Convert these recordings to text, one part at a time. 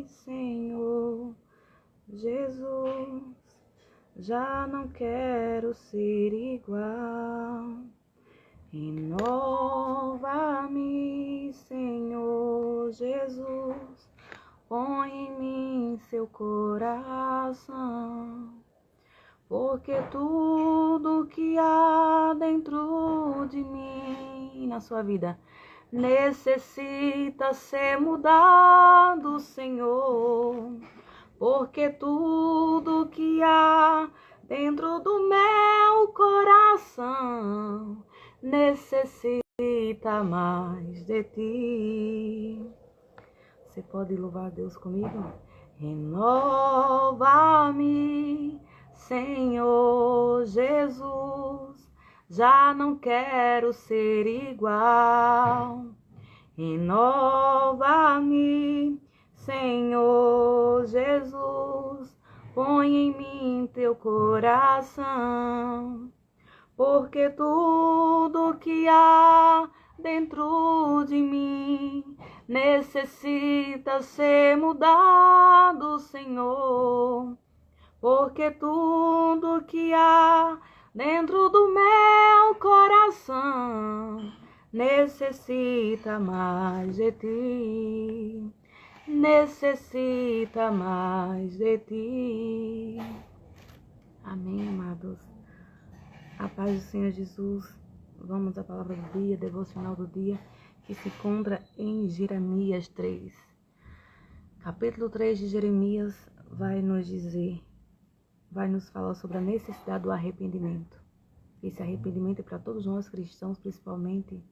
Senhor Jesus, já não quero ser igual. Renova-me, Senhor Jesus, põe em mim seu coração, porque tudo que há dentro de mim, na sua vida, necessita ser mudado, Senhor, porque tudo que há dentro do meu coração necessita mais de ti. Você pode louvar a Deus comigo? Renova-me, Senhor Jesus, já não quero ser igual. Renova-me, Senhor Jesus, põe em mim teu coração, porque tudo que há dentro de mim necessita ser mudado, Senhor, porque tudo que há dentro do meu coração necessita mais de ti, necessita mais de ti. Amém, amados. A paz do Senhor Jesus. Vamos à palavra do dia, devocional do dia, que se encontra em Jeremias 3. Capítulo 3 de Jeremias vai nos falar sobre a necessidade do arrependimento. Esse arrependimento é para todos nós cristãos, principalmente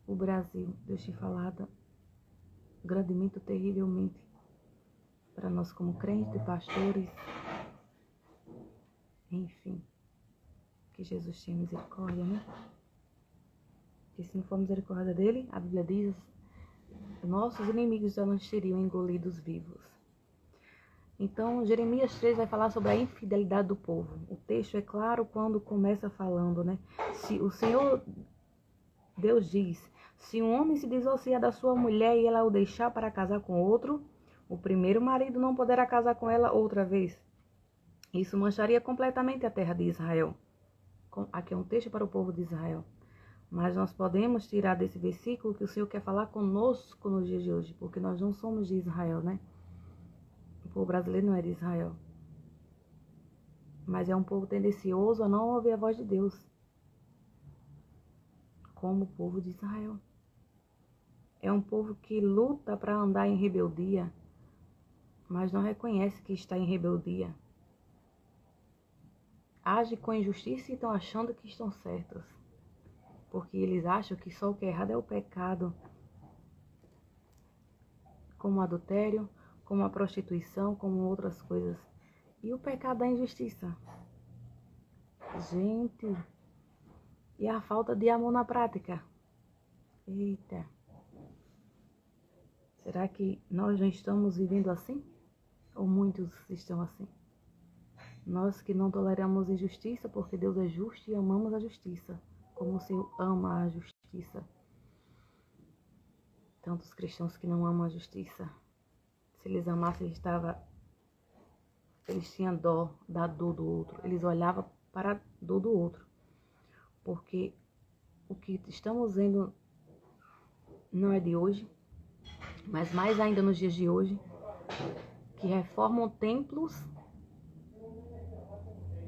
o Brasil. Deus tem falado grandemente, terrivelmente, para nós como crentes, pastores, enfim. Que Jesus tenha misericórdia, né? E se não for misericórdia dele, a Bíblia diz, nossos inimigos já não seriam engolidos vivos. Então, Jeremias 3 vai falar sobre a infidelidade do povo. O texto é claro quando começa falando, né? Se o Senhor, Deus diz, se um homem se dissociar da sua mulher e ela o deixar para casar com outro, o primeiro marido não poderá casar com ela outra vez. Isso mancharia completamente a terra de Israel. Aqui é um texto para o povo de Israel. Mas nós podemos tirar desse versículo que o Senhor quer falar conosco nos dias de hoje, porque nós não somos de Israel, né? O povo brasileiro não é de Israel. Mas é um povo tendencioso a não ouvir a voz de Deus, como o povo de Israel. É um povo que luta para andar em rebeldia, mas não reconhece que está em rebeldia. Age com injustiça e estão achando que estão certos, porque eles acham que só o que é errado é o pecado, como o adultério, como a prostituição, como outras coisas. E o pecado da injustiça. Gente, e a falta de amor na prática. Eita. Será que nós não estamos vivendo assim? Ou muitos estão assim? Nós que não toleramos injustiça, porque Deus é justo e amamos a justiça, como o Senhor ama a justiça. Tantos cristãos que não amam a justiça. Se eles amassem, eles tinham dó da dor do outro. Eles olhavam para a dor do outro. Porque o que estamos vendo não é de hoje, mas mais ainda nos dias de hoje, que reformam templos,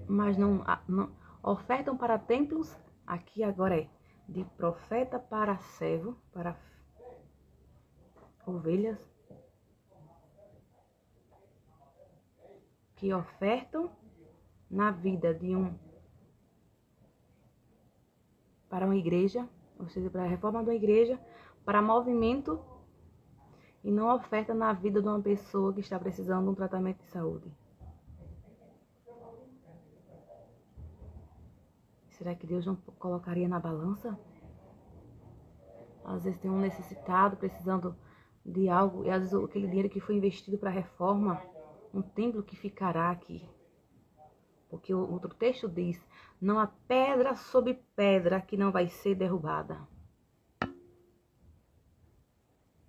mas não ofertam para templos. Aqui agora é de profeta para servo, para ovelhas, que ofertam na vida para uma igreja, ou seja, para a reforma de uma igreja, para movimento, e não oferta na vida de uma pessoa que está precisando de um tratamento de saúde. Será que Deus não colocaria na balança? Às vezes tem um necessitado precisando de algo, e às vezes aquele dinheiro que foi investido para a reforma, um templo que ficará aqui. Porque o outro texto diz, não há pedra sobre pedra que não vai ser derrubada.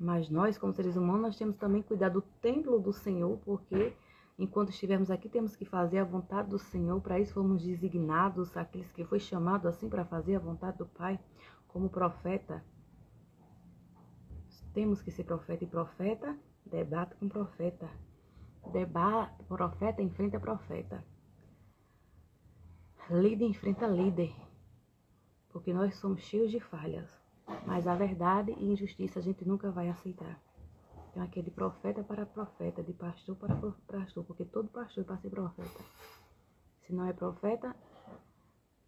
Mas nós, como seres humanos, nós temos também que cuidar do templo do Senhor, porque enquanto estivermos aqui, temos que fazer a vontade do Senhor. Para isso fomos designados, aqueles que foi chamado assim para fazer a vontade do Pai, como profeta. Temos que ser profeta, e profeta debate com profeta. Profeta enfrenta profeta. Líder enfrenta líder. Porque nós somos cheios de falhas. Mas a verdade e injustiça a gente nunca vai aceitar. Então aqui é de profeta para profeta, de pastor para pastor. Porque todo pastor é para ser profeta. Se não é profeta,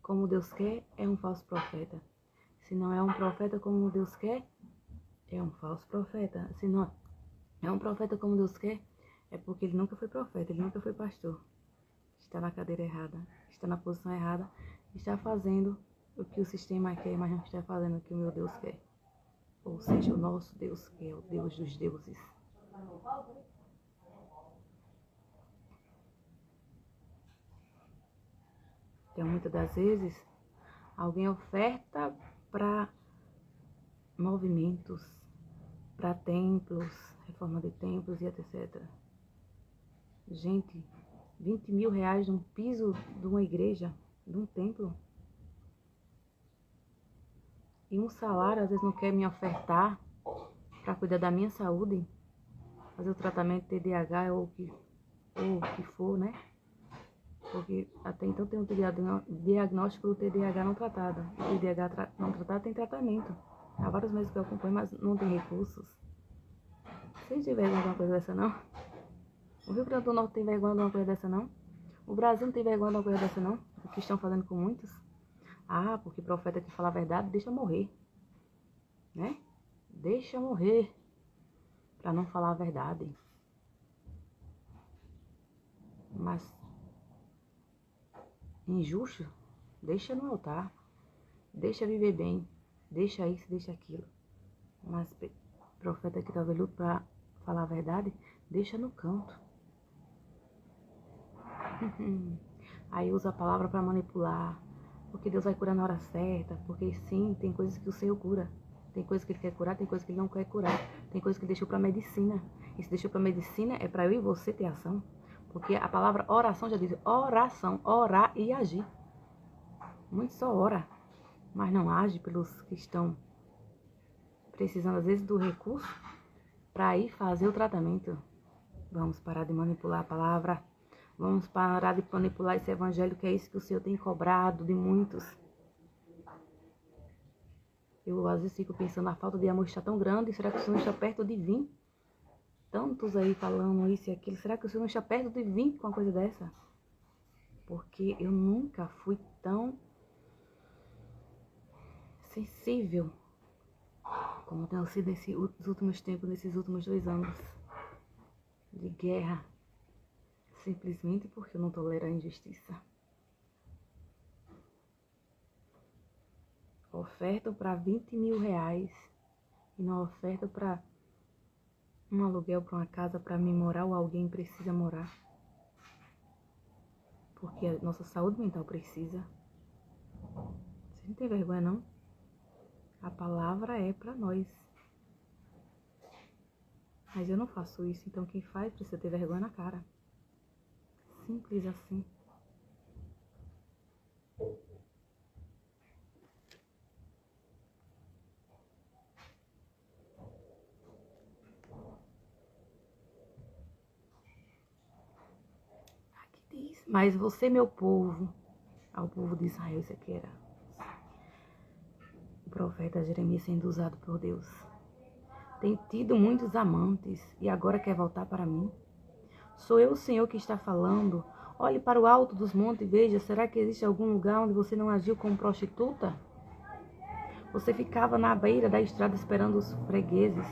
como Deus quer, é um falso profeta. Se não é um profeta como Deus quer, é um falso profeta. Se não é um profeta como Deus quer, é porque ele nunca foi profeta, ele nunca foi pastor. Está na cadeira errada, está na posição errada, está fazendo o que o sistema quer, mas não está fazendo o que o meu Deus quer. Ou seja, o nosso Deus, que é o Deus dos deuses. Então, muitas das vezes, alguém oferta para movimentos, para templos, reforma de templos e etc. Gente, 20 mil reais num piso de uma igreja, de um templo. E um salário, às vezes, não quer me ofertar para cuidar da minha saúde, fazer o tratamento TDAH ou o que for, né? Porque até então tem um diagnóstico do TDAH não tratado. O TDAH não tratado tem tratamento. Há vários meses que eu acompanho, mas não tem recursos. Vocês têm vergonha de uma coisa dessa, não? O Rio Grande do Norte tem vergonha de uma coisa dessa, não? O Brasil não tem vergonha de uma coisa dessa, não? O que estão fazendo com muitos? Ah, porque profeta que fala a verdade, deixa morrer. Né? Deixa morrer. Pra não falar a verdade. Mas injusto, deixa no altar. Deixa viver bem. Deixa isso, deixa aquilo. Mas profeta que tá velho pra falar a verdade, deixa no canto. Aí usa a palavra para manipular. Porque Deus vai curar na hora certa. Porque sim, tem coisas que o Senhor cura. Tem coisas que Ele quer curar, tem coisas que Ele não quer curar. Tem coisas que Ele deixou para medicina. E se deixou para medicina é para eu e você ter ação. Porque a palavra oração já diz oração, orar e agir. Muito só ora, mas não age pelos que estão precisando às vezes do recurso para ir fazer o tratamento. Vamos parar de manipular a palavra. Vamos parar de manipular esse evangelho, que é isso que o Senhor tem cobrado de muitos. Eu às vezes fico pensando, a falta de amor está tão grande, será que o Senhor está perto de vir? Tantos aí falando isso e aquilo, será que o Senhor está perto de vir com uma coisa dessa? Porque eu nunca fui tão sensível como tenho sido nesses últimos tempos, nesses últimos 2 anos de guerra. Simplesmente porque eu não tolero a injustiça. Ofertam para 20 mil reais e não ofertam para um aluguel para uma casa para mim morar ou alguém precisa morar. Porque a nossa saúde mental precisa. Você não tem vergonha, não? A palavra é para nós. Mas eu não faço isso, então quem faz precisa ter vergonha na cara. Simples assim. Aqui diz, mas você, meu povo, ao povo de Israel, isso aqui era o profeta Jeremias sendo usado por Deus. Tem tido muitos amantes e agora quer voltar para mim? Sou eu o Senhor que está falando. Olhe para o alto dos montes e veja, será que existe algum lugar onde você não agiu como prostituta? Você ficava na beira da estrada esperando os fregueses,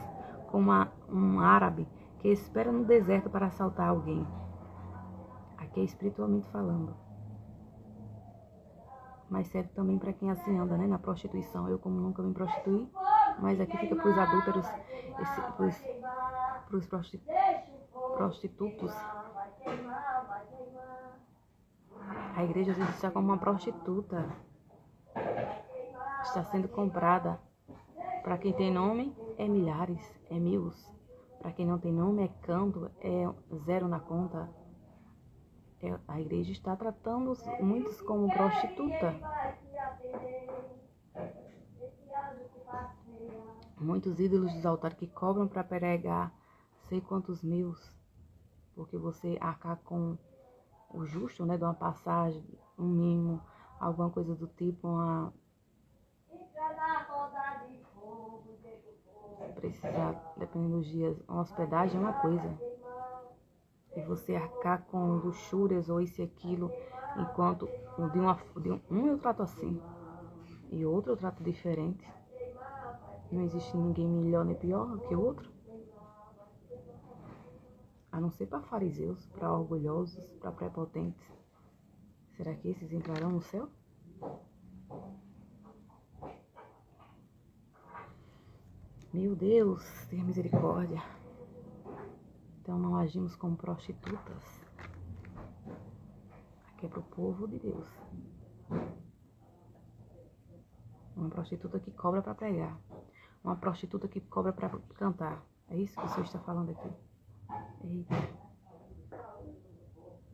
como um árabe que espera no deserto para assaltar alguém. Aqui é espiritualmente falando. Mas serve também para quem assim anda, né? Na prostituição. Eu, como nunca me prostituí, mas aqui fica para os adúlteros, para os prostitutos. A igreja às vezes está como uma prostituta. Está sendo comprada. Para quem tem nome, é milhares, é mil. Para quem não tem nome, é canto, é zero na conta. A igreja está tratando muitos como prostituta. Muitos ídolos dos altares que cobram para pregar sei quantos mil, porque você arcar com o justo, né, de uma passagem, um mimo, alguma coisa do tipo, precisar, dependendo dos dias, uma hospedagem é uma coisa. E você arcar com luxúrias ou isso e aquilo, enquanto um eu trato assim e outro eu trato diferente. Não existe ninguém melhor nem pior que o outro. A não ser para fariseus, para orgulhosos, para prepotentes. Será que esses entrarão no céu? Meu Deus, tenha misericórdia. Então não agimos como prostitutas. Aqui é para o povo de Deus. Uma prostituta que cobra para pregar. Uma prostituta que cobra para cantar. É isso que o Senhor está falando aqui. Eita.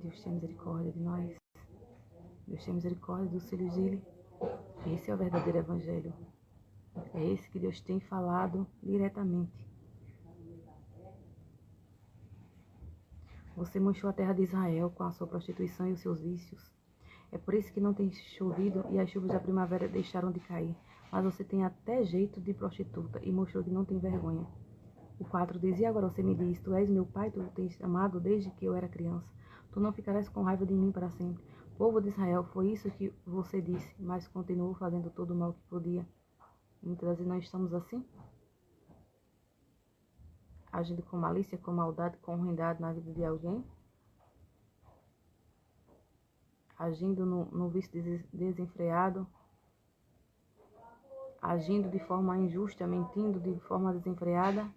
Deus tenha misericórdia de nós. Deus tenha misericórdia dos filhos dele. Esse é o verdadeiro evangelho. É esse que Deus tem falado diretamente. Você manchou a terra de Israel com a sua prostituição e os seus vícios. É por isso que não tem chovido e as chuvas da primavera deixaram de cair. Mas você tem até jeito de prostituta e mostrou que não tem vergonha. O 4 diz, e agora você me diz, tu és meu pai, tu tens amado desde que eu era criança. Tu não ficarás com raiva de mim para sempre. Povo de Israel, foi isso que você disse, mas continuou fazendo todo o mal que podia. Muitas vezes nós estamos assim, agindo com malícia, com maldade, com ruindade na vida de alguém, agindo no vício desenfreado, agindo de forma injusta, mentindo de forma desenfreada,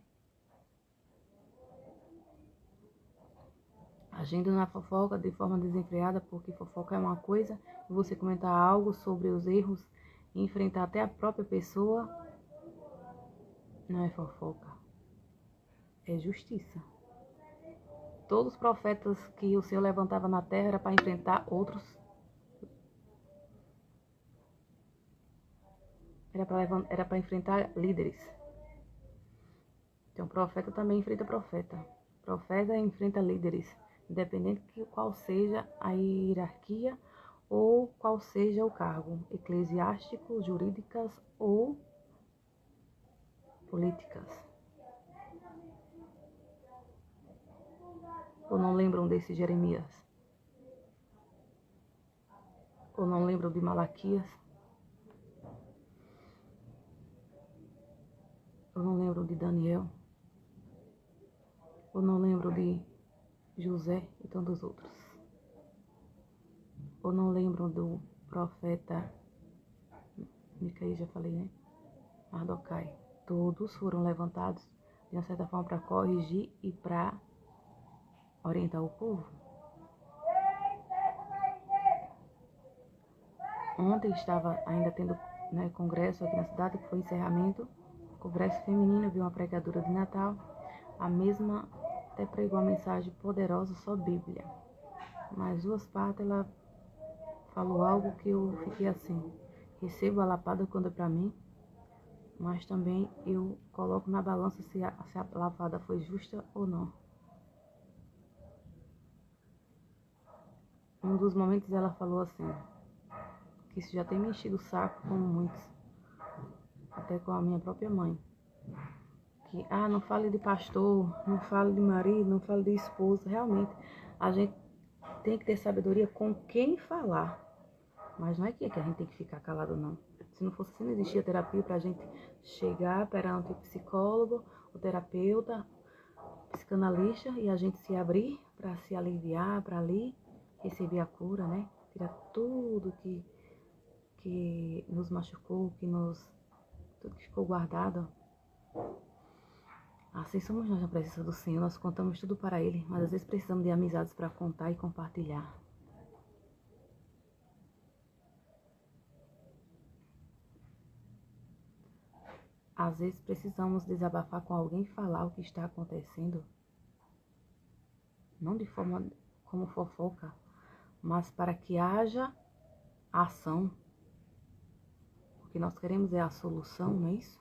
agindo na fofoca de forma desenfreada, porque fofoca é uma coisa, e você comentar algo sobre os erros e enfrentar até a própria pessoa, não é fofoca, é justiça. Todos os profetas que o Senhor levantava na terra era para enfrentar outros. Era para enfrentar líderes. Então, profeta também enfrenta profeta. Profeta enfrenta líderes, independente de qual seja a hierarquia ou qual seja o cargo, eclesiástico, jurídicas ou políticas. Ou não lembram desse Jeremias? Ou não lembram de Malaquias? Ou não lembram de Daniel? Ou não lembram de José e tantos outros? Ou não lembram do profeta Micaías, já falei, né? Mardocai. Todos foram levantados de uma certa forma para corrigir e para orientar o povo. Ontem estava ainda tendo, né, congresso aqui na cidade, que foi encerramento, congresso feminino, viu uma pregadora de Natal, a mesma até pregou uma mensagem poderosa sobre Bíblia, mas duas partes ela falou algo que eu fiquei assim, recebo a lapada quando é para mim, mas também eu coloco na balança se a lapada foi justa ou não. Um dos momentos ela falou assim, que isso já tem me enchido o saco, como muitos, até com a minha própria mãe, que, não fale de pastor, não fale de marido, não fale de esposa. Realmente, a gente tem que ter sabedoria com quem falar, mas não é que a gente tem que ficar calado, não. Se não fosse assim, não existia terapia pra gente chegar perante o psicólogo, o terapeuta, o psicanalista, e a gente se abrir para se aliviar, para ali receber a cura, né? Tirar tudo que nos machucou, tudo que ficou guardado. Assim somos nós na presença do Senhor, nós contamos tudo para Ele, mas às vezes precisamos de amizades para contar e compartilhar. Às vezes precisamos desabafar com alguém e falar o que está acontecendo, não de forma como fofoca, mas para que haja ação. O que nós queremos é a solução, não é isso?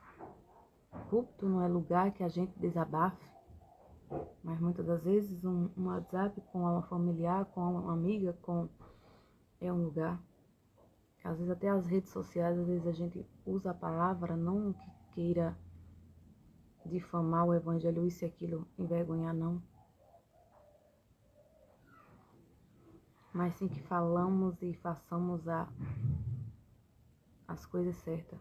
O púlpito não é lugar que a gente desabafe, mas muitas das vezes um WhatsApp com uma familiar, com uma amiga, é um lugar. Às vezes até as redes sociais, às vezes a gente usa a palavra não que queira difamar o evangelho, isso e aquilo, envergonhar não. Mas sim que falamos e façamos as coisas certas.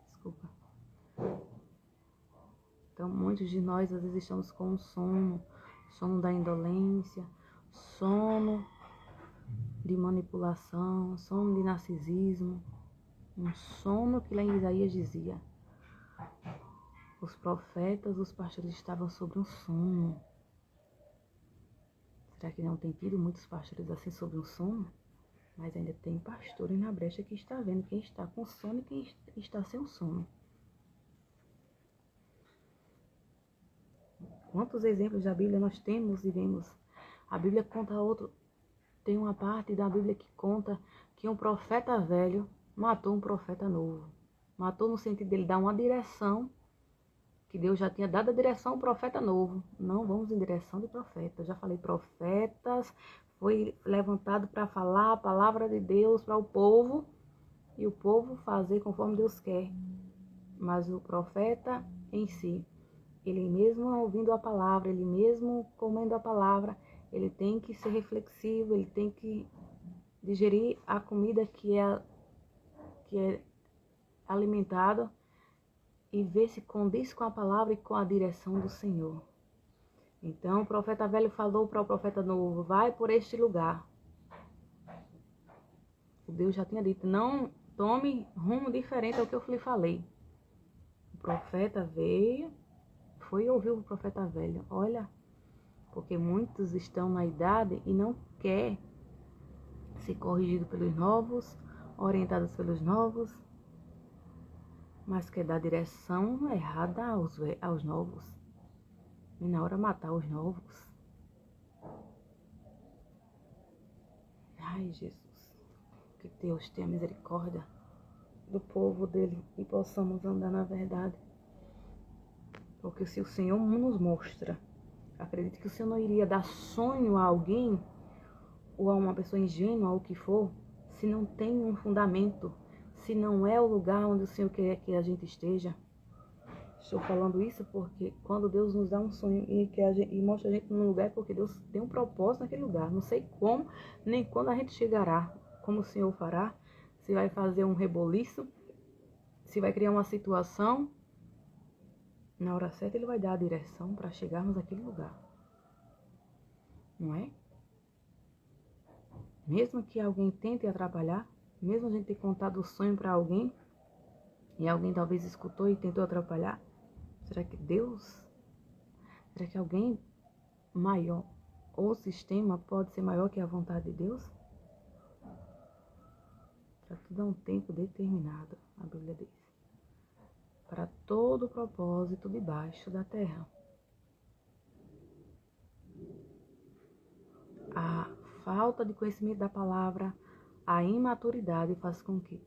Desculpa. Então, muitos de nós às vezes estamos com sono da indolência, sono de manipulação, sono de narcisismo, um sono que lá em Isaías dizia, os profetas, os pastores estavam sobre um sono. Será que não tem tido muitos pastores assim sobre um sono? Mas ainda tem pastores na brecha que está vendo quem está com sono e quem está sem sono. Quantos exemplos da Bíblia nós temos e vemos? A Bíblia conta outro. Tem uma parte da Bíblia que conta que um profeta velho matou um profeta novo. Matou no sentido dele dar uma direção, que Deus já tinha dado a direção ao profeta novo. Não vamos em direção de profeta. Eu já falei, profetas foi levantado para falar a palavra de Deus para o povo e o povo fazer conforme Deus quer. Mas o profeta em si, ele mesmo ouvindo a palavra, ele mesmo comendo a palavra, ele tem que ser reflexivo, ele tem que digerir a comida que é alimentado e ver se condiz com a palavra e com a direção do Senhor. Então o profeta velho falou para o profeta novo, vai por este lugar. O Deus já tinha dito, não tome rumo diferente ao que eu lhe falei. O profeta veio, foi e ouviu o profeta velho. Olha, porque muitos estão na idade e não quer ser corrigido pelos novos, orientados pelos novos, mas quer dar direção errada aos novos. E na hora matar os novos. Ai, Jesus, que Deus tenha misericórdia do povo dele e possamos andar na verdade. Porque se o Senhor nos mostra, acredito que o Senhor não iria dar sonho a alguém ou a uma pessoa ingênua ou o que for, se não tem um fundamento, se não é o lugar onde o Senhor quer que a gente esteja. Estou falando isso porque quando Deus nos dá um sonho e mostra a gente num lugar, é porque Deus tem um propósito naquele lugar. Não sei como, nem quando a gente chegará, como o Senhor fará, se vai fazer um reboliço, se vai criar uma situação. Na hora certa Ele vai dar a direção para chegarmos àquele lugar. Não é? Mesmo que alguém tente atrapalhar, mesmo a gente ter contado o sonho para alguém, e alguém talvez escutou e tentou atrapalhar, será que alguém maior ou sistema pode ser maior que a vontade de Deus? Para tudo há um tempo determinado, a Bíblia diz. Para todo propósito debaixo da terra. A falta de conhecimento da palavra, a imaturidade faz com que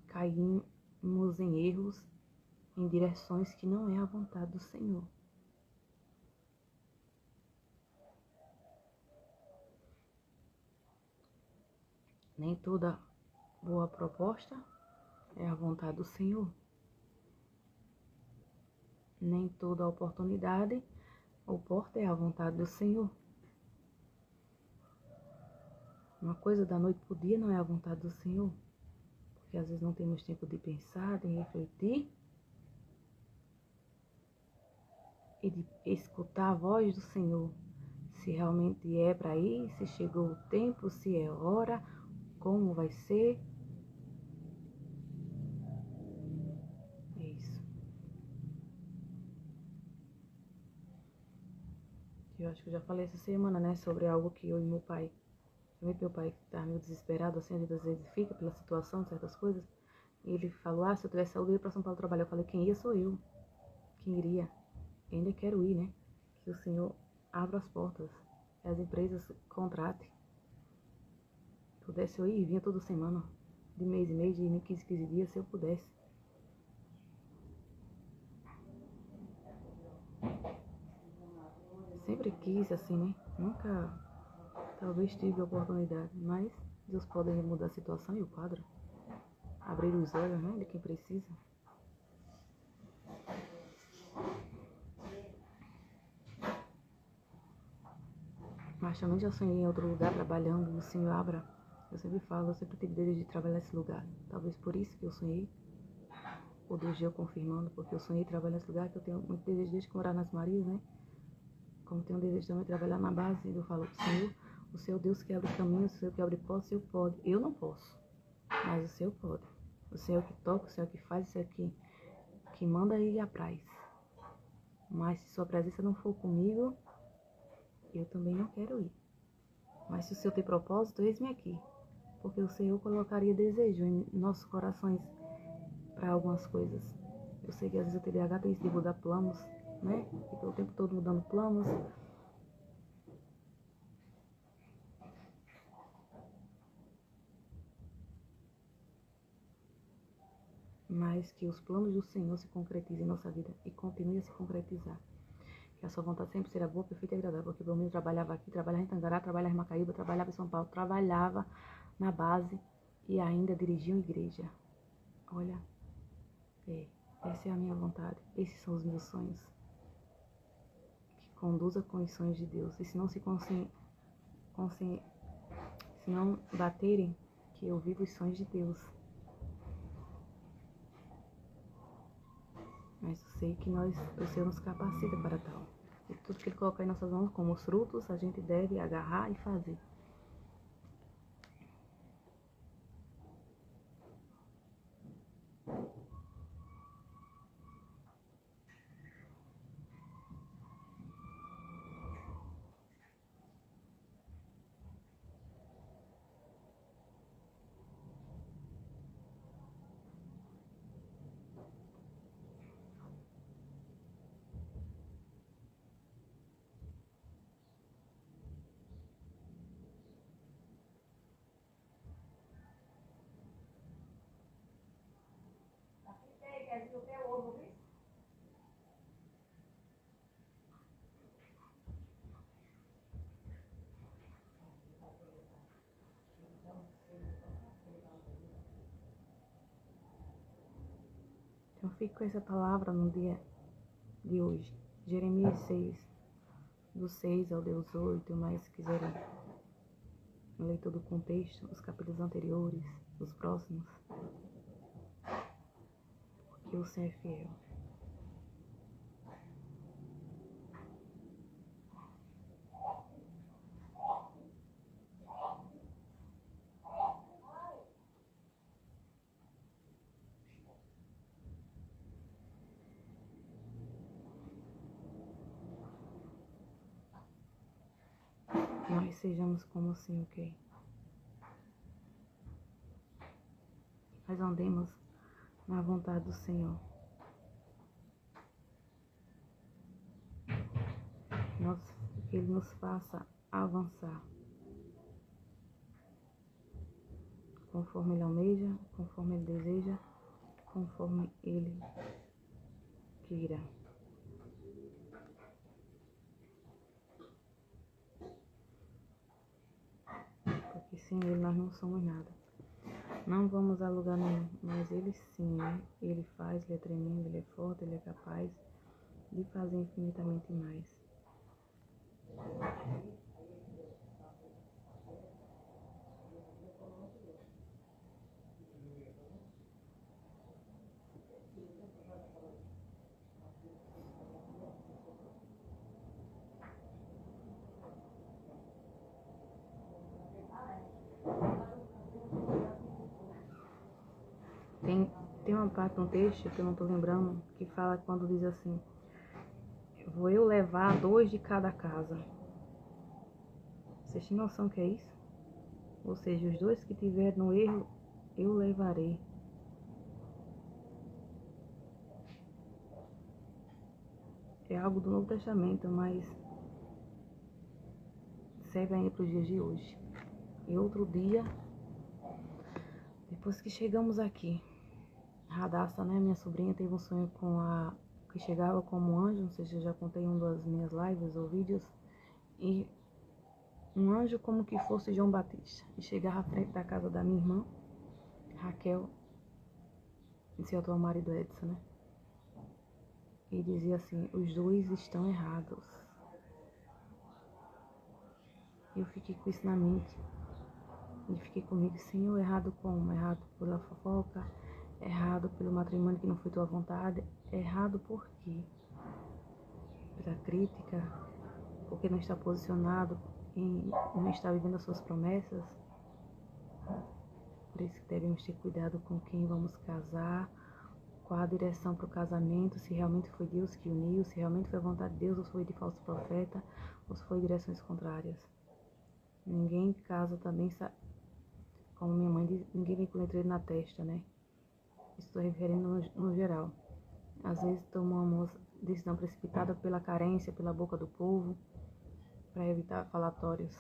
caímos em erros, em direções que não é a vontade do Senhor. Nem toda boa proposta é a vontade do Senhor. Nem toda oportunidade ou porta é a vontade do Senhor. Uma coisa da noite pro dia não é a vontade do Senhor. Porque às vezes não temos tempo de pensar, de refletir e de escutar a voz do Senhor. Se realmente é para ir, se chegou o tempo, se é hora, como vai ser. É isso. Eu acho que eu já falei essa semana, né, sobre algo que eu e meu pai Também meu pai que tá meio desesperado, assim, às vezes fica pela situação, certas coisas. E ele falou, se eu tivesse saúde, eu ia pra São Paulo trabalhar. Eu falei, quem ia sou eu. Quem iria? Eu ainda quero ir, né? Que o Senhor abra as portas, que as empresas contratem. Se pudesse eu ir, vinha toda semana, de mês em mês, de 15 dias, se eu pudesse. Sempre quis, assim, né? Nunca, talvez tive a oportunidade, mas Deus pode mudar a situação e o quadro. Abrir os olhos, né? De quem precisa. Mas também já sonhei em outro lugar trabalhando, o Senhor abra. Eu sempre falo, eu sempre tive desejo de trabalhar nesse lugar. Talvez por isso que eu sonhei. Ou Deus eu confirmando, porque eu sonhei trabalhar nesse lugar, que eu tenho muito desejo desde que morar nas Marias, né? Como tenho desejo também de trabalhar na base, eu falo, Senhor, o Senhor Deus que abre caminhos, o Senhor que abre portas, o Senhor pode. Eu não posso, mas o Senhor pode. O Senhor que toca, o Senhor que faz, o Senhor que manda e apraz. Mas se sua presença não for comigo, eu também não quero ir. Mas se o Senhor tem propósito, eis-me aqui. Porque o Senhor colocaria desejo em nossos corações para algumas coisas. Eu sei que às vezes o TDAH tem isso de mudar planos, né? Fica o tempo todo mudando planos. Mas que os planos do Senhor se concretizem em nossa vida e continuem a se concretizar. Que a sua vontade sempre será boa, perfeita e agradável. Porque pelo menos trabalhava aqui, trabalhava em Tangará, trabalhava em Macaíba, trabalhava em São Paulo, trabalhava na base e ainda dirigia uma igreja. Olha, essa é a minha vontade. Esses são os meus sonhos. Que conduza com os sonhos de Deus. E se não se não baterem, que eu vivo os sonhos de Deus. Mas eu sei que o Senhor nos capacita para tal. E tudo que Ele coloca em nossas mãos, como os frutos, a gente deve agarrar e fazer. Então fico com essa palavra no dia de hoje. Jeremias 6, do 6 ao 18, mas se quiserem ler todo o contexto, os capítulos anteriores, os próximos, porque o Senhor é fiel. Nós sejamos como o Senhor quer. Nós andemos na vontade do Senhor. Que Ele nos faça avançar. Conforme Ele almeja, conforme Ele deseja, conforme Ele queira. Porque sem Ele nós não somos nada. Não vamos a lugar nenhum, mas Ele sim, né? Ele faz, Ele é tremendo, Ele é forte, Ele é capaz de fazer infinitamente mais. Tem uma parte no texto que eu não estou lembrando, que fala quando diz assim, vou eu levar 2 de cada casa. Vocês têm noção que é isso? Ou seja, os dois que tiver no erro, eu levarei. É algo do Novo Testamento, mas serve ainda para os dias de hoje. E outro dia, depois que chegamos aqui, Radassa, né, minha sobrinha, teve um sonho com a que chegava como anjo, não sei se eu já contei em uma das minhas lives ou vídeos, e um anjo como que fosse João Batista, e chegava à frente da casa da minha irmã, Raquel, e seu atual marido Edson, né, e dizia assim: os dois estão errados. Eu fiquei com isso na mente, e fiquei comigo: Senhor, errado como? Errado pela fofoca, errado pelo matrimônio que não foi tua vontade, errado por quê? Pela crítica, porque não está posicionado não está vivendo as suas promessas. Por isso que devemos ter cuidado com quem vamos casar, qual a direção para o casamento, se realmente foi Deus que uniu, se realmente foi a vontade de Deus, ou foi de falso profeta, ou se foi direções contrárias. Ninguém casa também, como minha mãe diz, ninguém vem com letreiro na testa, né? Estou referindo no geral. Às vezes tomamos decisão precipitada pela carência, pela boca do povo, para evitar falatórios.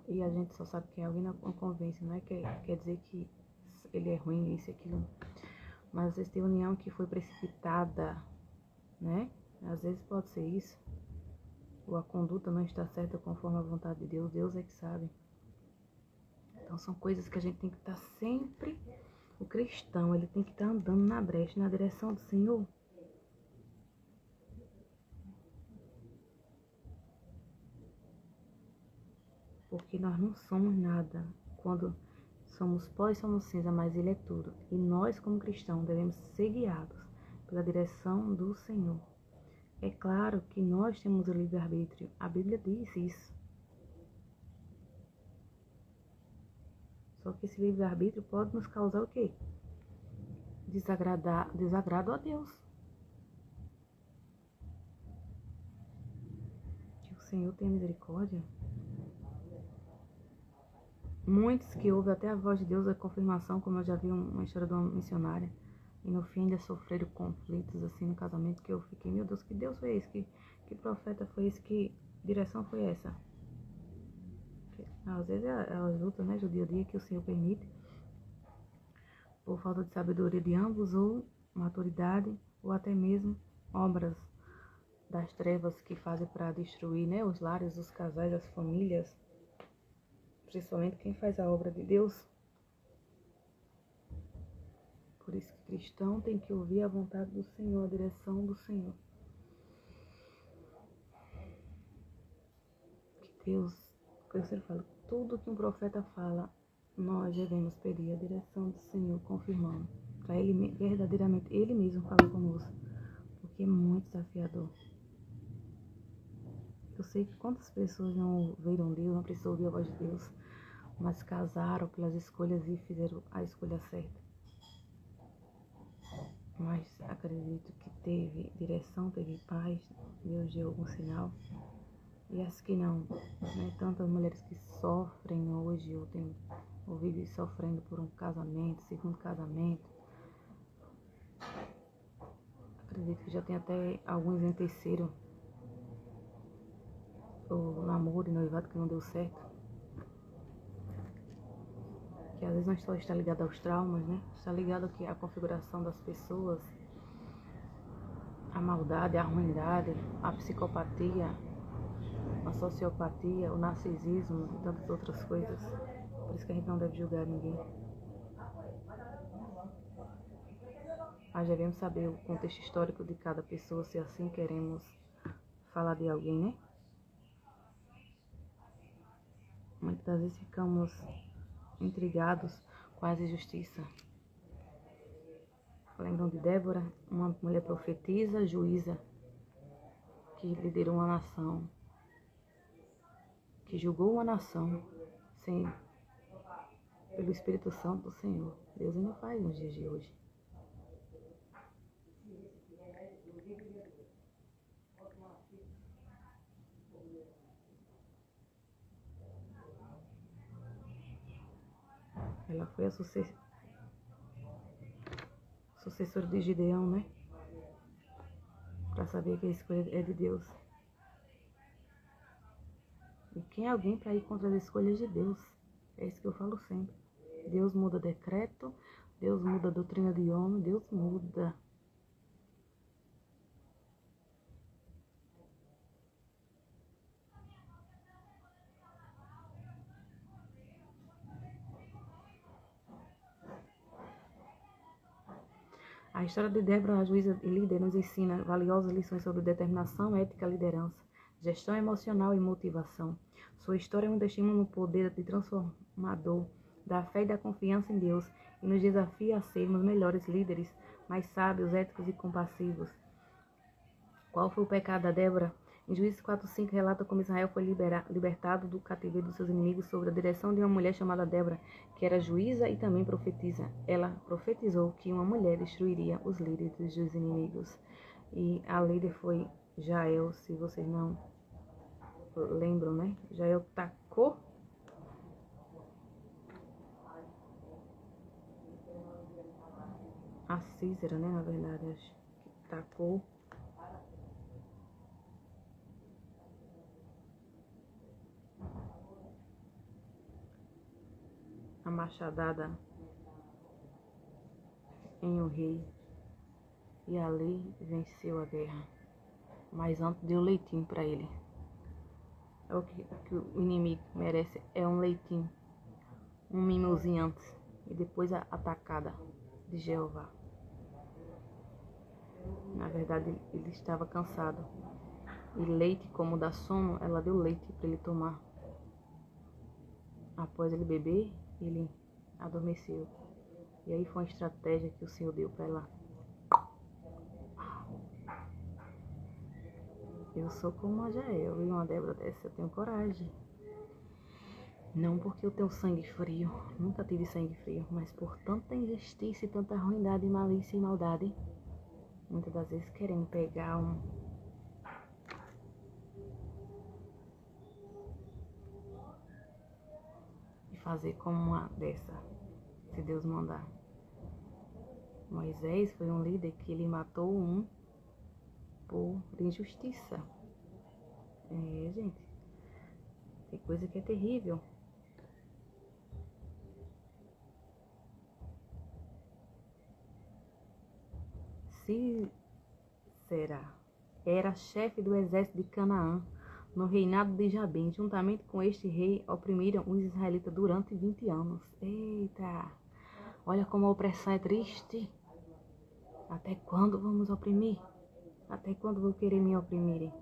E a gente só sabe que alguém não convence, não é que quer dizer que ele é ruim, isso e aquilo. Mas às vezes tem união que foi precipitada, né? Às vezes pode ser isso. Ou a conduta não está certa conforme a vontade de Deus, Deus é que sabe. Então são coisas que a gente tem que estar sempre, o cristão, ele tem que estar andando na brecha, na direção do Senhor. Porque nós não somos nada. Quando somos pó e somos cinza, mas Ele é tudo. E nós, como cristãos, devemos ser guiados pela direção do Senhor. É claro que nós temos o livre-arbítrio. A Bíblia diz isso. Só que esse livre-arbítrio pode nos causar o quê? Desagrado a Deus. Que o Senhor tenha misericórdia. Muitos que ouvem até a voz de Deus, a confirmação, como eu já vi uma história de uma missionária, e no fim ainda sofreram conflitos assim no casamento, que eu fiquei: meu Deus, que Deus foi esse? Que profeta foi esse? Que direção foi essa? Às vezes é as lutas, né, do dia a dia que o Senhor permite, por falta de sabedoria de ambos, ou maturidade, ou até mesmo obras das trevas que fazem para destruir, né, os lares, os casais, as famílias, principalmente quem faz a obra de Deus. Por isso que o cristão tem que ouvir a vontade do Senhor, a direção do Senhor. Que Deus, eu sempre falo, tudo que um profeta fala, nós devemos pedir a direção do Senhor, confirmando, para Ele verdadeiramente, Ele mesmo falar conosco, porque é muito desafiador. Eu sei que quantas pessoas não ouviram Deus, não precisam ouvir a voz de Deus, mas casaram pelas escolhas e fizeram a escolha certa. Mas acredito que teve direção, teve paz, Deus deu algum sinal. E as que não, né? Tantas mulheres que sofrem hoje, eu tenho ouvido sofrendo por um casamento, segundo casamento. Acredito que já tem até alguns em terceiro, o namoro e noivado que não deu certo. Que às vezes não só está ligado aos traumas, né? Está ligado aqui à configuração das pessoas, a maldade, a ruindade, a psicopatia, a sociopatia, o narcisismo e tantas outras coisas. Por isso que a gente não deve julgar ninguém. Mas devemos saber o contexto histórico de cada pessoa, se assim queremos falar de alguém, né? Muitas das vezes ficamos intrigados com as injustiças. Lembram de Débora, uma mulher profetisa, juíza, que liderou uma nação, que julgou uma nação pelo Espírito Santo do Senhor. Deus ainda faz nos dias de hoje. Ela foi a sucessora de Gideão, né? Para saber que a escolha é de Deus. E quem é alguém para ir contra as escolhas de Deus? É isso que eu falo sempre. Deus muda decreto, Deus muda a doutrina de homem, Deus muda. A história de Débora, a juíza e líder, nos ensina valiosas lições sobre determinação, ética, liderança, gestão emocional e motivação. Sua história é um testemunho no poder de transformador da fé e da confiança em Deus e nos desafia a sermos melhores líderes, mais sábios, éticos e compassivos. Qual foi o pecado da Débora? Em Juízes 4:5 relata como Israel foi libertado do cativeiro dos seus inimigos sob a direção de uma mulher chamada Débora, que era juíza e também profetisa. Ela profetizou que uma mulher destruiria os líderes dos inimigos. E a líder foi Jael, se vocês não lembram, né? Jael tacou a Císera, né? Na verdade, acho que tacou a machadada em um rei e ali venceu a guerra. Mas antes deu leitinho para ele. É o que o inimigo merece, é um leitinho, um mimosinho antes e depois a atacada de Jeová. Na verdade, ele estava cansado e leite, como dá sono, ela deu leite para ele tomar. Após ele beber, ele adormeceu. E aí foi uma estratégia que o Senhor deu para ela. Eu sou como a Jael e uma Débora dessa, eu tenho coragem. Não porque eu tenho sangue frio, nunca tive sangue frio, mas por tanta injustiça e tanta ruindade, malícia e maldade, muitas das vezes querem pegar e fazer como uma dessa, se Deus mandar. Moisés foi um líder que ele matou um por injustiça. Gente, tem coisa que é terrível. Císera era chefe do exército de Canaã, no reinado de Jabim. Juntamente com este rei, oprimiram os israelitas durante 20 anos. Eita! Olha como a opressão é triste. Até quando vamos oprimir? Até quando vão querer me oprimirem?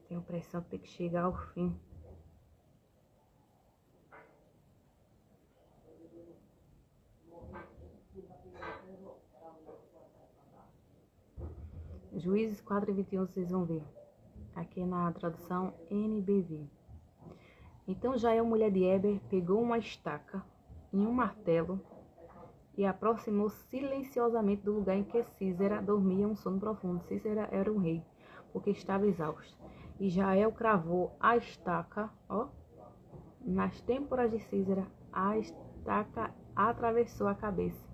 Tem opressão que tem que chegar ao fim. Juízes 4:21, vocês vão ver. Aqui na tradução NBV. Então Jael, mulher de Heber, pegou uma estaca e um martelo e aproximou silenciosamente do lugar em que Císera dormia um sono profundo. Císera era um rei, porque estava exausto. E Jael cravou a estaca, nas têmporas de Císera. A estaca atravessou a cabeça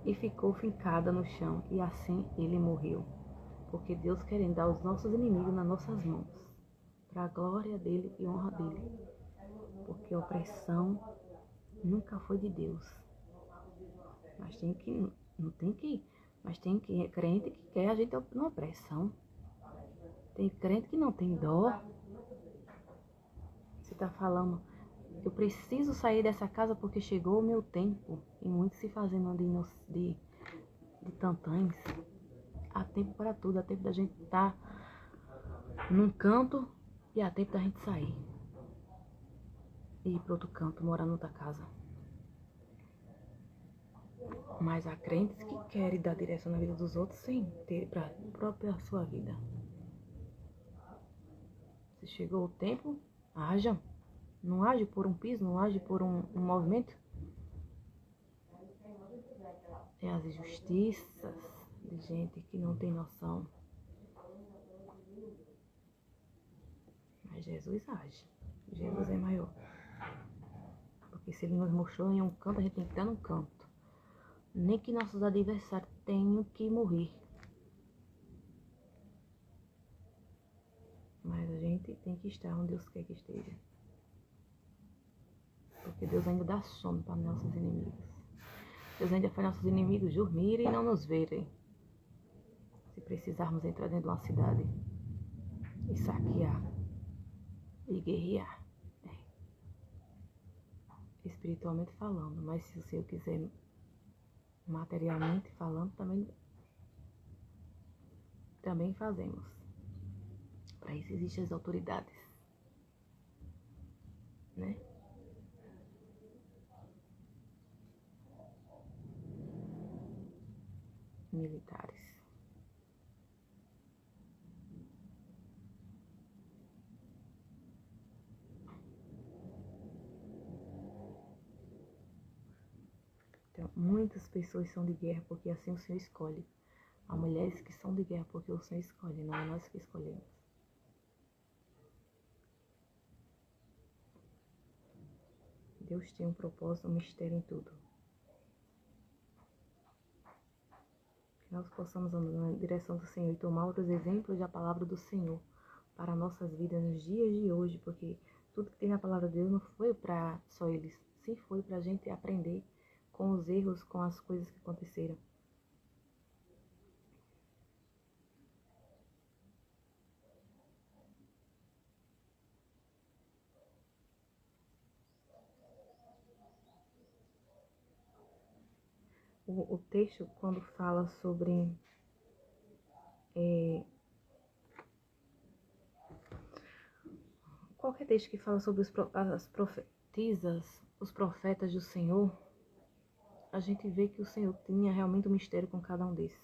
e ficou fincada no chão, e assim ele morreu. Porque Deus quer dar os nossos inimigos nas nossas mãos, para a glória dele e honra dele. Porque a opressão nunca foi de Deus. Mas tem crente que quer a gente na opressão. Tem crente que não tem dó. Você está falando, eu preciso sair dessa casa porque chegou o meu tempo. E muitos se fazendo de tantãs. Há tempo para tudo, há tempo da gente estar num canto e há tempo da gente sair e ir para outro canto, morar noutra casa. Mas há crentes que querem dar direção na vida dos outros sem ter para a própria sua vida. Se chegou o tempo, hajam. Não age por um piso, não age por um movimento. É as injustiças de gente que não tem noção Mas Jesus age. Jesus é maior. Porque se ele nos mostrou em um canto, a gente tem que estar num canto. Nem que nossos adversários tenham que morrer. Mas a gente tem que estar onde Deus quer que esteja. Porque Deus ainda dá sono para nossos inimigos. Deus ainda faz nossos inimigos dormirem e não nos verem. Se precisarmos entrar dentro de uma cidade e saquear e guerrear. Espiritualmente falando. Mas se o Senhor quiser materialmente falando, também fazemos. Para isso existem as autoridades. Né? Militares. Então, muitas pessoas são de guerra porque assim o Senhor escolhe. Há mulheres que são de guerra porque o Senhor escolhe, não é nós que escolhemos. Deus tem um propósito, um mistério em tudo. Que nós possamos andar na direção do Senhor e tomar outros exemplos da palavra do Senhor para nossas vidas nos dias de hoje, porque tudo que tem na palavra de Deus não foi para só eles, sim foi para a gente aprender com os erros, com as coisas que aconteceram. O texto, quando fala sobre qualquer texto que fala sobre as profetisas, os profetas do Senhor, a gente vê que o Senhor tinha realmente um mistério com cada um desses.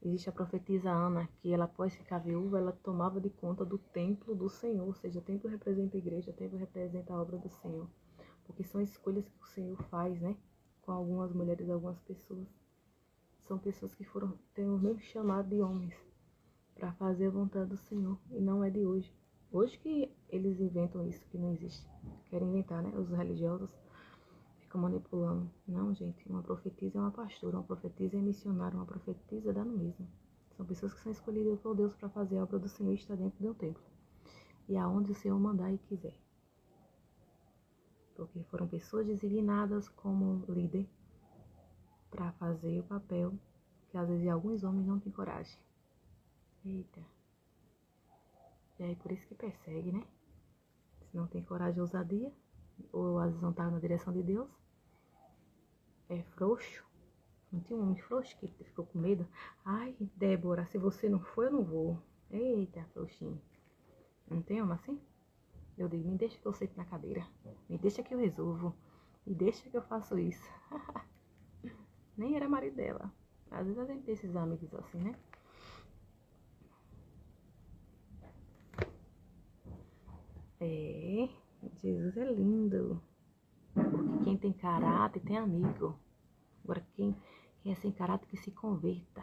Existe a profetisa Ana, que ela após ficar viúva, ela tomava de conta do templo do Senhor, ou seja, o templo representa a igreja, o templo representa a obra do Senhor, porque são escolhas que o Senhor faz, né, com algumas mulheres, algumas pessoas. São pessoas que têm o mesmo chamado de homens para fazer a vontade do Senhor, e não é de hoje. Hoje que eles inventam isso que não existe, querem inventar, né, os religiosos ficam manipulando. Não, gente, uma profetisa é uma pastora, uma profetisa é missionária, uma profetisa dá no mesmo. São pessoas que são escolhidas por Deus para fazer a obra do Senhor e estar dentro de um templo. E aonde o Senhor mandar e quiser. Porque foram pessoas designadas como líder para fazer o papel que às vezes alguns homens não têm coragem. Eita. E aí por isso que persegue, né? Se não tem coragem, ousadia, ou às vezes não tá na direção de Deus, é frouxo. Não tinha um homem frouxo que ficou com medo? Ai, Débora, se você não for, eu não vou. Eita, frouxinho. Não tem homem assim? Eu digo, me deixa que eu sento na cadeira. Me deixa que eu resolvo. Me deixa que eu faço isso. Nem era marido dela. Às vezes a gente tem esses amigos assim, né? É, Jesus é lindo. Porque quem tem caráter tem amigo. Agora quem é sem caráter que se converta.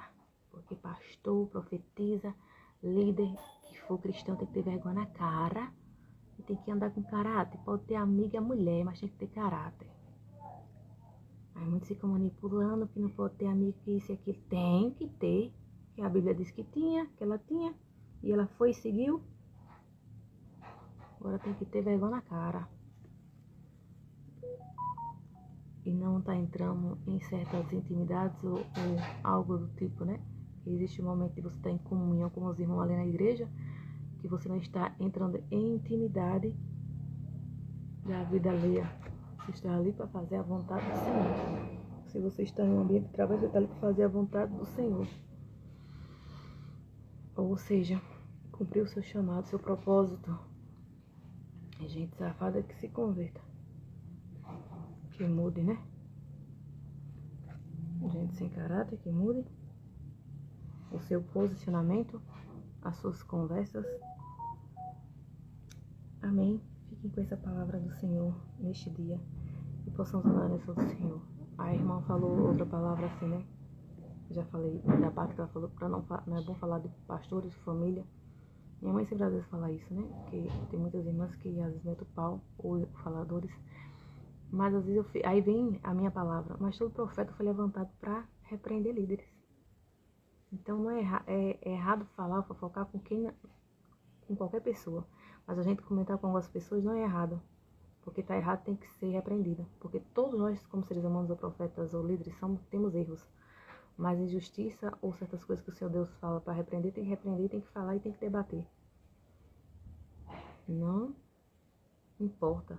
Porque pastor, profetiza, líder que for cristão tem que ter vergonha na cara. E tem que andar com caráter. Pode ter amiga mulher, mas tem que ter caráter. Aí muitos ficam manipulando que não pode ter amigo que isso e aquilo. Tem que ter. Que a Bíblia diz que tinha, que ela tinha. E ela foi e seguiu. Agora tem que ter vergonha na cara. E não tá entrando em certas intimidades ou algo do tipo, né? Existe um momento de você estar em comunhão com os irmãos ali na igreja, que você não está entrando em intimidade da vida alheia. Você está ali para fazer a vontade do Senhor. Se você está em um ambiente de trabalho, você está ali para fazer a vontade do Senhor. Ou seja, cumprir o seu chamado, seu propósito. É gente safada que se converta. Que mude, né? Gente sem caráter que mude o seu posicionamento, as suas conversas. Amém. Fiquem com essa palavra do Senhor neste dia e possamos andar nessa do Senhor. A irmã falou outra palavra assim, né? Já falei da parte que ela falou, não é bom falar de pastores, família, Minha mãe sempre às vezes fala isso, né? Porque tem muitas irmãs que às vezes metem o pau, ou faladores. Mas às vezes aí vem a minha palavra. Mas todo profeta foi levantado para repreender líderes. Então não é errado falar, fofocar com qualquer pessoa. Mas a gente comentar com algumas pessoas não é errado. Porque tá errado tem que ser repreendido. Porque todos nós, como seres humanos ou profetas ou líderes, temos erros. Mas injustiça ou certas coisas que o Senhor Deus fala para repreender, tem que falar e tem que debater. Não importa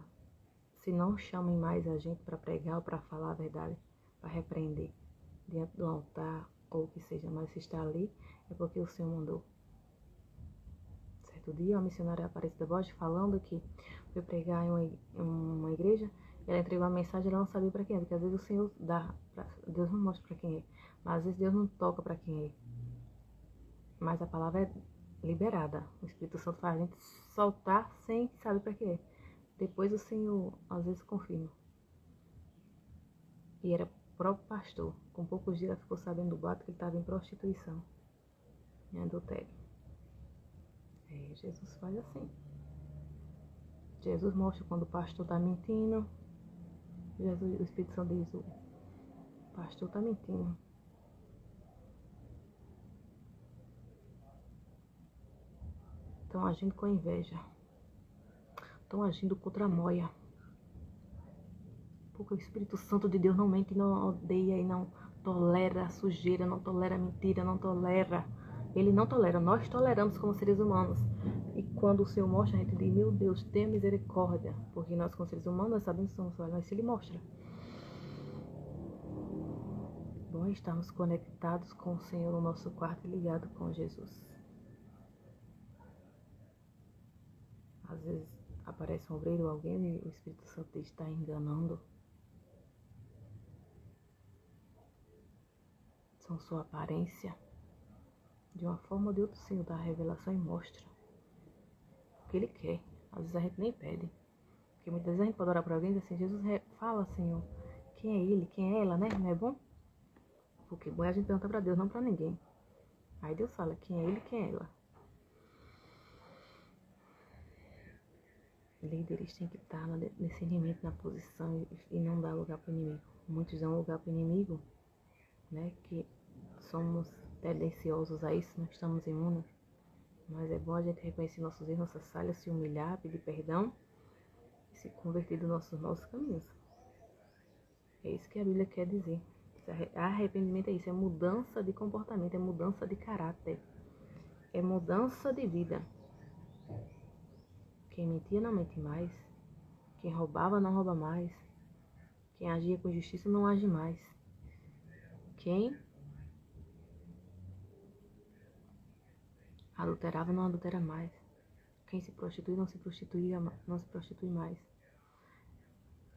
se não chamem mais a gente para pregar ou para falar a verdade, para repreender diante do altar ou o que seja, mas se está ali é porque o Senhor mandou. Certo dia, uma missionária Aparecida Borges falando que foi pregar em uma igreja, ela entregou uma mensagem e ela não sabia para quem é, porque às vezes o Senhor dá, Deus não mostra para quem é, mas às vezes Deus não toca para quem é. Mas a palavra é liberada. O Espírito Santo faz a gente soltar sem saber para quê. Depois o Senhor às vezes confirma. E era o próprio pastor. Com poucos dias ela ficou sabendo do boato que ele estava em prostituição, em adultério. Jesus faz assim. Jesus mostra quando o pastor está mentindo. O Espírito Santo diz: o pastor está mentindo. Estão agindo com inveja. Estão agindo contra a moia. Porque o Espírito Santo de Deus não mente, não odeia e não tolera a sujeira, não tolera a mentira, não tolera. Ele não tolera, nós toleramos como seres humanos. E quando o Senhor mostra, a gente diz: meu Deus, tenha misericórdia. Porque nós, como seres humanos, nós sabemos que somos falhos, mas se Ele mostra. Bom, estamos conectados com o Senhor no nosso quarto e ligado com Jesus. Às vezes aparece um obreiro ou alguém e o Espírito Santo está enganando. São sua aparência. De uma forma ou de outra, o Senhor dá a revelação e mostra o que Ele quer. Às vezes a gente nem pede. Porque muitas vezes a gente pode orar por alguém e dizer assim: Jesus, fala, Senhor, quem é ele, quem é ela, né? Não é bom? Porque bom é a gente perguntar para Deus, não para ninguém. Aí Deus fala quem é ele, quem é ela. Líderes têm que estar no discernimento, na posição e não dar lugar para o inimigo. Muitos dão lugar para o inimigo, né? Que somos tendenciosos a isso, não estamos imunes. Mas é bom a gente reconhecer nossos erros, nossas falhas, se humilhar, pedir perdão e se converter dos nossos caminhos. É isso que a Bíblia quer dizer. Arrependimento é isso, é mudança de comportamento, é mudança de caráter, é mudança de vida. Quem mentia não mente mais, quem roubava não rouba mais, quem agia com justiça não age mais, quem adulterava não adultera mais, quem se prostitui não se prostitui mais.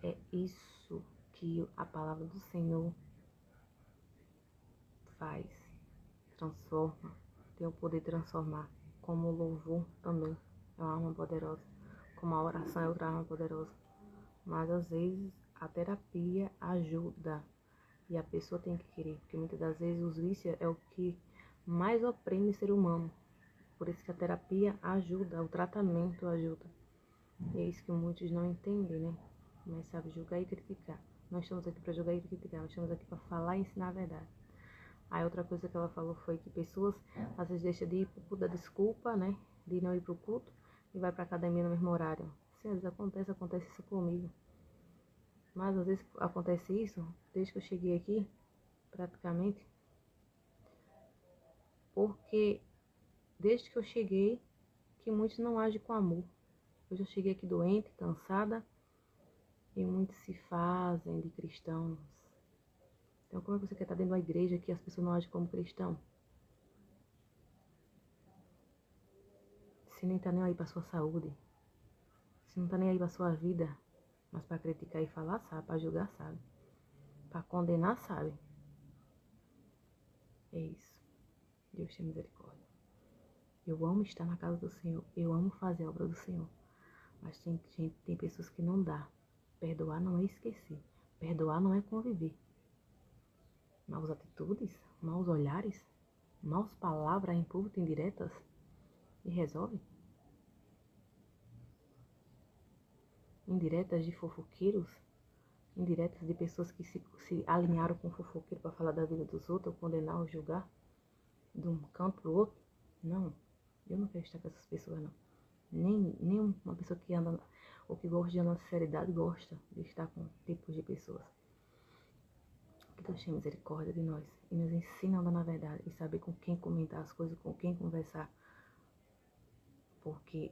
É isso que a palavra do Senhor faz, transforma, tem o poder de transformar, como o louvor também é uma arma poderosa, como a oração é outra arma poderosa. Mas às vezes a terapia ajuda e a pessoa tem que querer, porque muitas das vezes os vícios é o que mais oprime o ser humano. Por isso que a terapia ajuda, o tratamento ajuda. E é isso que muitos não entendem, né? Mas sabe julgar e criticar. Nós estamos aqui para julgar e criticar, nós estamos aqui para falar e ensinar a verdade. Aí outra coisa que ela falou foi que pessoas às vezes deixam de ir pro culto da desculpa, né? De não ir pro culto e vai pra academia no mesmo horário. Sim, às vezes acontece isso comigo. Mas às vezes acontece isso desde que eu cheguei aqui, praticamente. Porque desde que eu cheguei, que muitos não agem com amor. Hoje eu cheguei aqui doente, cansada, e muitos se fazem de cristãos. Então como é que você quer estar dentro da igreja que as pessoas não agem como cristão? Se nem tá nem aí pra sua saúde, se não tá nem aí pra sua vida, mas pra criticar e falar sabe, pra julgar sabe, pra condenar sabe. É isso. Deus tem misericórdia. Eu amo estar na casa do Senhor, eu amo fazer a obra do Senhor. Mas tem pessoas que não dá. Perdoar não é esquecer. Perdoar não é conviver. Maus atitudes, maus olhares, maus palavras em público indiretas, e resolve. Indiretas de fofoqueiros, indiretas de pessoas que se alinharam com o fofoqueiro para falar da vida dos outros, ou condenar ou julgar de um canto pro outro. Não, eu não quero estar com essas pessoas, não. Nem uma pessoa que anda ou que gosta de andar na sinceridade gosta de estar com tipos de pessoas. Que Deus tenha misericórdia de nós e nos ensina a andar na verdade e saber com quem comentar as coisas, com quem conversar. Porque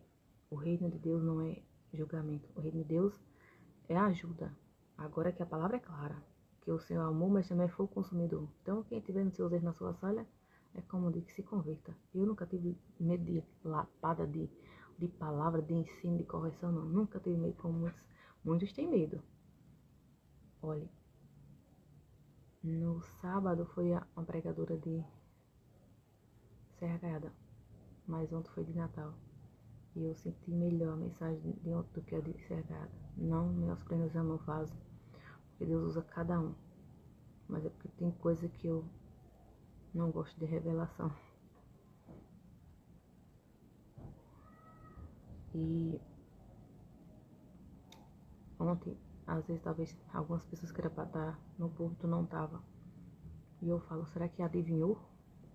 o reino de Deus não é julgamento. O reino de Deus é ajuda. Agora que a palavra é clara, que o Senhor amou, mas também foi o consumidor. Então, quem tiver nos seus erros na sua falha, é como diz que se converta. Eu nunca tive medo de lapada, de palavra, de ensino, de correção, não. Nunca tive medo, como muitos têm medo. Olha, no sábado foi uma pregadora de Serra Caiada, mas ontem foi de Natal. E eu senti melhor a mensagem de ontem do que a de Serra Caiada. Não menosprezando o vaso, porque Deus usa cada um. Mas é porque tem coisa que eu não gosto de revelação. E ontem, às vezes, talvez algumas pessoas que eram para estar no púlpito não estavam. E eu falo, será que adivinhou?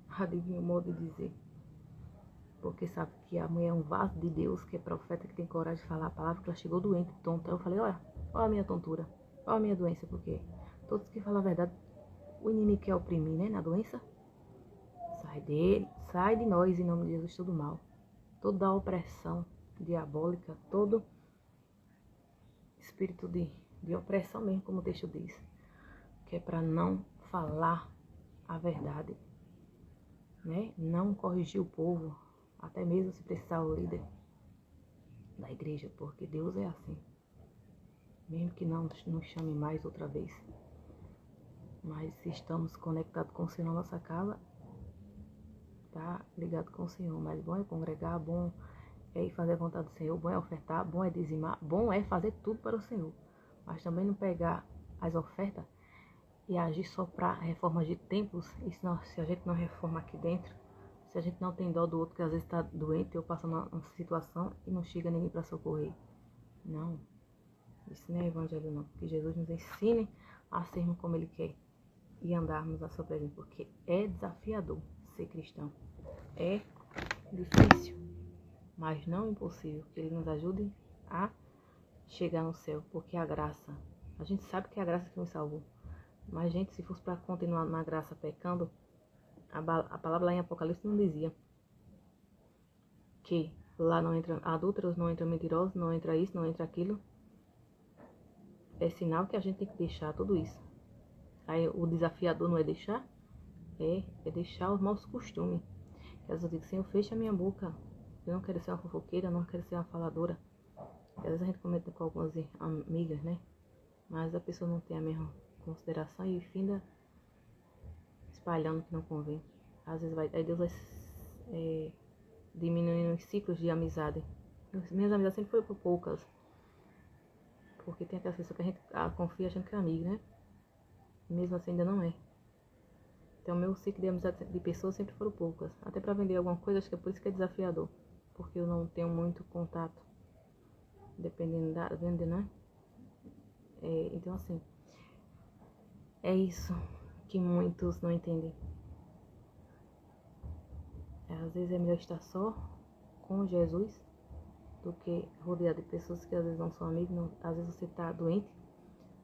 Adivinhou o modo de dizer. Porque sabe que a mulher é um vaso de Deus, que é profeta, que tem coragem de falar a palavra, que ela chegou doente, tonta. Eu falei, olha a minha tontura, olha a minha doença, porque todos que falam a verdade, o inimigo quer oprimir, né, na doença. Sai dele, sai de nós, em nome de Jesus, todo mal. Toda a opressão diabólica, todo espírito de opressão mesmo, como o texto diz, que é para não falar a verdade, né? Não corrigir o povo, até mesmo se precisar o líder da igreja, porque Deus é assim, mesmo que não nos chame mais outra vez, mas se estamos conectados com o Senhor, nossa casa tá ligado com o Senhor. Mas bom é congregar, bom é ir fazer a vontade do Senhor, bom é ofertar, bom é dizimar, bom é fazer tudo para o Senhor. Mas também não pegar as ofertas e agir só para reforma de templos. E se a gente não reforma aqui dentro, se a gente não tem dó do outro que às vezes está doente ou passando uma situação e não chega ninguém para socorrer. Não, isso não é evangelho não. Que Jesus nos ensine a sermos como Ele quer e andarmos a sua presença, porque é desafiador ser cristão. É difícil, mas não impossível. Que Ele nos ajude a chegar no céu, porque a graça, a gente sabe que é a graça que nos salvou. Mas, gente, se fosse para continuar na graça pecando, a palavra lá em Apocalipse não dizia que lá não entra adúlteros, não entra mentirosos, não entra isso, não entra aquilo. É sinal que a gente tem que deixar tudo isso. Aí o desafiador não é deixar, é deixar os maus costumes. Que às vezes eu digo, Senhor, fecha a minha boca. Eu não quero ser uma fofoqueira, eu não quero ser uma faladora. Às vezes a gente comenta com algumas amigas, né? Mas a pessoa não tem a mesma consideração e finda espalhando o que não convém. Às vezes aí Deus vai diminuindo os ciclos de amizade. Minhas amizades sempre foram por poucas. Porque tem aquelas pessoas que a gente confia achando que é amigo, né? E mesmo assim ainda não é. Então meu ciclo de amizade de pessoas sempre foram poucas. Até para vender alguma coisa, acho que é por isso que é desafiador. Porque eu não tenho muito contato. Dependendo da venda, né? Então assim, é isso que muitos não entendem. Às vezes é melhor estar só com Jesus do que rodeado de pessoas que às vezes não são amigos. Não, às vezes você está doente,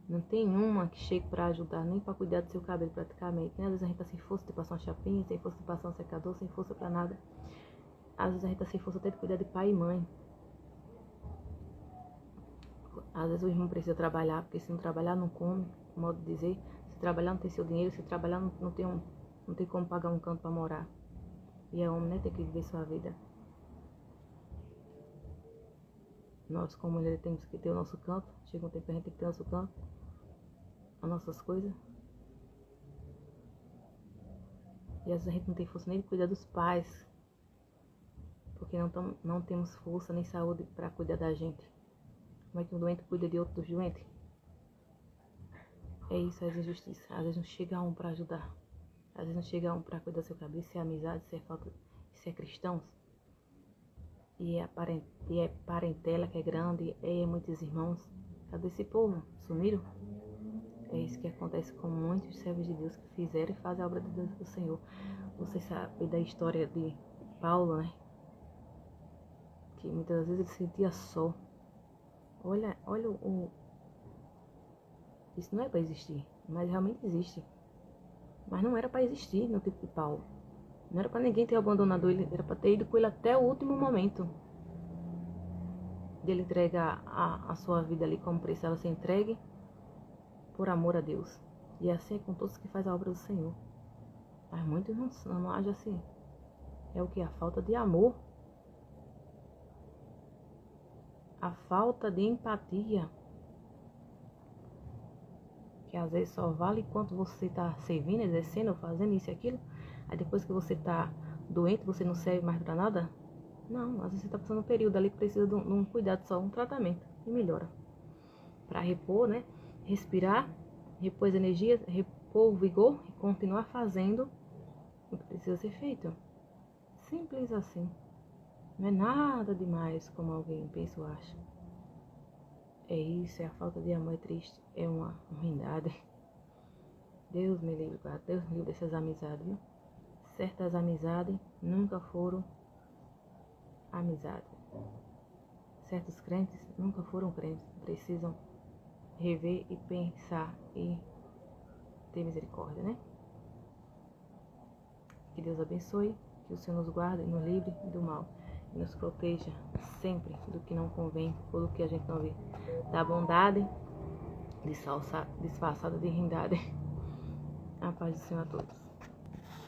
não tem uma que chegue para ajudar, nem para cuidar do seu cabelo praticamente, né? Às vezes a gente tá sem força de passar uma chapinha, sem força de passar um secador, sem força para nada. Às vezes a gente tá sem força até de cuidar de pai e mãe. Às vezes o irmão precisa trabalhar, porque se não trabalhar não come, modo de dizer. Se trabalhar não tem seu dinheiro, se trabalhar não tem como pagar um canto para morar. E é homem, né? Tem que viver sua vida. Nós, como mulheres, temos que ter o nosso canto. Chega um tempo que a gente tem que ter o nosso canto, as nossas coisas. E às vezes a gente não tem força nem de cuidar dos pais, porque não temos força nem saúde para cuidar da gente. Como é que um doente cuida de outro dos doentes? É isso, as injustiças. Às vezes não chega um para ajudar. Às vezes não chega um para cuidar do seu cabelo. Se é amizade, se é falta, se é cristãos. e é parentela que é grande, é muitos irmãos. Cadê esse povo? Sumiram? É isso que acontece com muitos servos de Deus que fizeram e fazem a obra de Deus do Senhor. Você sabe da história de Paulo, né? Que muitas vezes ele se sentia só. Olha isso não é para existir, mas realmente existe. Mas não era para existir no tipo de Paulo. Não era para ninguém ter abandonado ele, era para ter ido com ele até o último momento. De ele entregar a sua vida ali como precisava ser entregue por amor a Deus. E assim é com todos que fazem a obra do Senhor. Mas muitos não agem assim. É o que? A falta de amor. A falta de empatia. Que às vezes só vale enquanto você está servindo, exercendo, fazendo isso e aquilo. Aí depois que você está doente, você não serve mais para nada. Não, às vezes você está passando um período ali que precisa de um cuidado só, um tratamento. E melhora. Para repor, né? Respirar, repor as energias, repor o vigor e continuar fazendo o que precisa ser feito. Simples assim. Não é nada demais como alguém pensa ou acha. É isso, é a falta de amor, é triste, é uma ruindade. Deus me livre, guarda, Deus me livre dessas amizades, viu? Certas amizades nunca foram amizade. Certos crentes nunca foram crentes, precisam rever e pensar e ter misericórdia, né? Que Deus abençoe, que o Senhor nos guarde e nos livre do mal. E nos proteja sempre do que não convém, ou do que a gente não vê. Da bondade disfarçada de rindade. A paz do Senhor a todos.